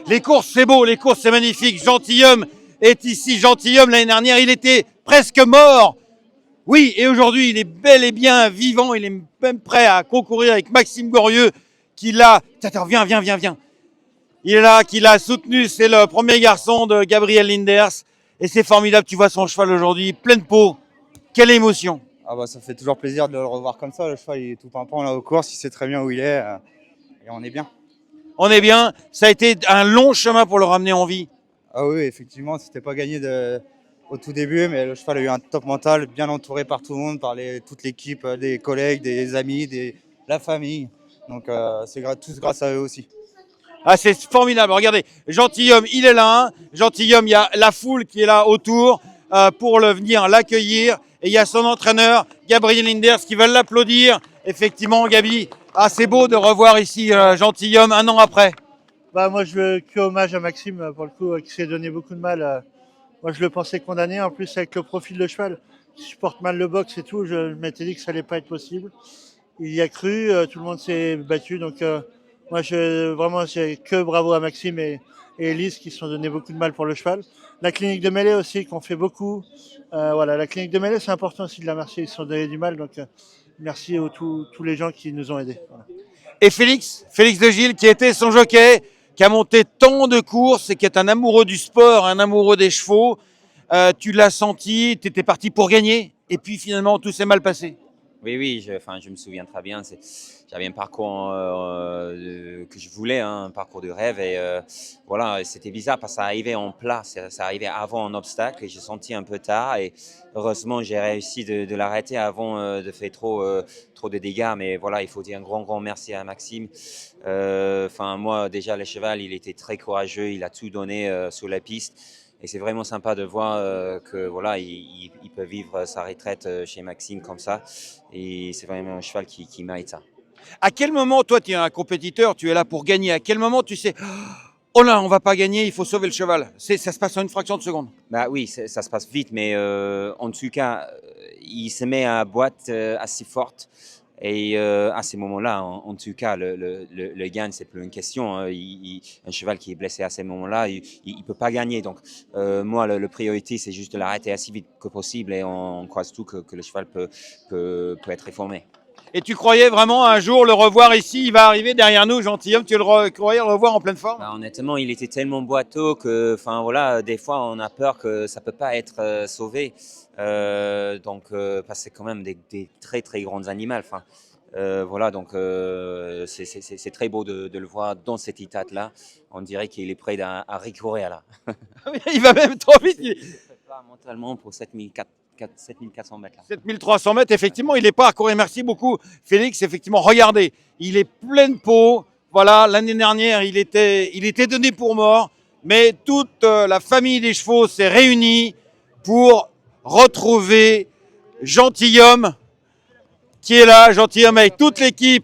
Les courses, c'est beau, les courses, c'est magnifique. Gentilhomme est ici. Gentilhomme, l'année dernière, il était presque mort. Oui, et aujourd'hui, il est bel et bien vivant. Il est même prêt à concourir avec Maxime Gorieux, qui l'a... Attends, viens. Il est là, qui l'a soutenu. C'est le premier garçon de Gabriel Linders. Et c'est formidable. Tu vois son cheval aujourd'hui, pleine peau. Quelle émotion. Ah bah, ça fait toujours plaisir de le revoir comme ça. Le cheval il est tout pimpant là aux courses, il sait très bien où il est et on est bien. On est bien. Ça a été un long chemin pour le ramener en vie. Ah oui, effectivement, c'était pas gagné au tout début, mais le cheval a eu un top mental, bien entouré par tout le monde, par toute l'équipe, des collègues, des amis, la famille. Donc c'est tous grâce à eux aussi. Ah, c'est formidable. Regardez, Gentilhomme, il est là. Gentilhomme, il y a la foule qui est là autour pour venir l'accueillir. Et il y a son entraîneur, Gabriel Linders, qui va l'applaudir. Effectivement, Gabi, c'est beau de revoir ici Gentilhomme un an après. Bah, moi, je veux que hommage à Maxime, pour le coup, qui s'est donné beaucoup de mal. Moi, je le pensais condamné, en plus, avec le profil de cheval, qui supporte mal le box et tout. Je m'étais dit que ça allait pas être possible. Il y a cru, tout le monde s'est battu. Donc, moi, vraiment, j'ai que bravo à Maxime et Elise qui se sont donné beaucoup de mal pour le cheval. La clinique de mêlée aussi, qu'on fait beaucoup. Voilà, la clinique de mêlée, c'est important aussi de la remercier. Ils se sont donné du mal. Donc, merci à tous les gens qui nous ont aidés. Voilà. Et Félix de Gilles, qui était son jockey, qui a monté tant de courses et qui est un amoureux du sport, un amoureux des chevaux. Tu l'as senti, tu étais parti pour gagner. Et puis finalement, tout s'est mal passé. Oui, je me souviens très bien. J'avais un parcours que je voulais, un parcours de rêve. Et voilà, c'était bizarre parce que ça arrivait en plat, ça arrivait avant un obstacle et j'ai senti un peu tard. Et heureusement, j'ai réussi de l'arrêter avant de faire trop de dégâts. Mais voilà, il faut dire un grand merci à Maxime. Moi, déjà, le cheval, il était très courageux, il a tout donné sur la piste. Et c'est vraiment sympa de voir que voilà, il peut vivre sa retraite chez Maxime comme ça. Et c'est vraiment un cheval qui mérite ça. À quel moment, toi, tu es un compétiteur, tu es là pour gagner. À quel moment tu sais, oh là, on va pas gagner, il faut sauver le cheval. Ça se passe en une fraction de seconde. Bah oui, ça se passe vite, mais en tout cas, il se met à boîte assez forte. Et à ces moments-là, en tout cas, le gain, c'est plus une question. Hein. Un cheval qui est blessé à ces moments-là, il peut pas gagner. Donc, moi, le priorité, c'est juste de l'arrêter assez vite que possible et on croise tout que le cheval peut être réformé. Et tu croyais vraiment un jour le revoir ici, il va arriver derrière nous, Gentilhomme, tu croyais le revoir en pleine forme? Bah, honnêtement, il était tellement boiteux que, enfin voilà, des fois on a peur que ça peut pas être sauvé. Parce que c'est quand même des très grands animaux. Enfin, voilà, donc c'est très beau de le voir dans cet état-là. On dirait qu'il est prêt à recourir là. Il va même trop vite. Il se prépare mentalement pour 7400 mètres. Là. 7300 mètres, effectivement, il est pas à courir. Merci beaucoup, Félix. Effectivement, regardez, il est pleine peau. Voilà, l'année dernière, il était donné pour mort, mais toute la famille des chevaux s'est réunie pour retrouver Gentilhomme, qui est là, Gentilhomme avec toute l'équipe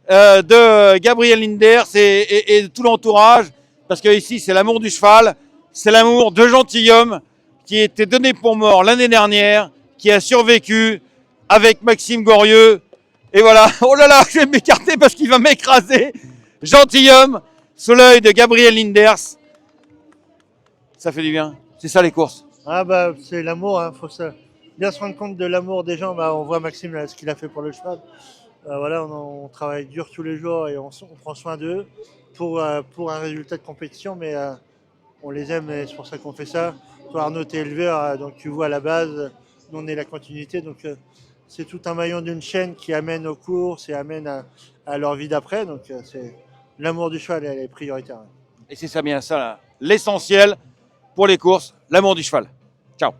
de Gabriel Linders et de tout l'entourage, parce que ici, c'est l'amour du cheval, c'est l'amour de Gentilhomme, qui était donné pour mort l'année dernière, qui a survécu avec Maxime Gorieux. Et voilà, oh là là, je vais m'écarter parce qu'il va m'écraser. Gentilhomme, sous l'œil de Gabriel Linders. Ça fait du bien. C'est ça les courses. Ah bah c'est l'amour, hein. Faut bien se rendre compte de l'amour des gens. Bah, on voit Maxime là, ce qu'il a fait pour le cheval. Voilà, on travaille dur tous les jours et on prend soin d'eux pour un résultat de compétition, mais on les aime et c'est pour ça qu'on fait ça. Toi Arnaud, t'es éleveur, donc tu vois à la base, nous on est la continuité, donc c'est tout un maillon d'une chaîne qui amène aux courses et amène à leur vie d'après, donc c'est l'amour du cheval, elle est prioritaire. Et c'est ça bien ça, l'essentiel pour les courses, l'amour du cheval. Ciao.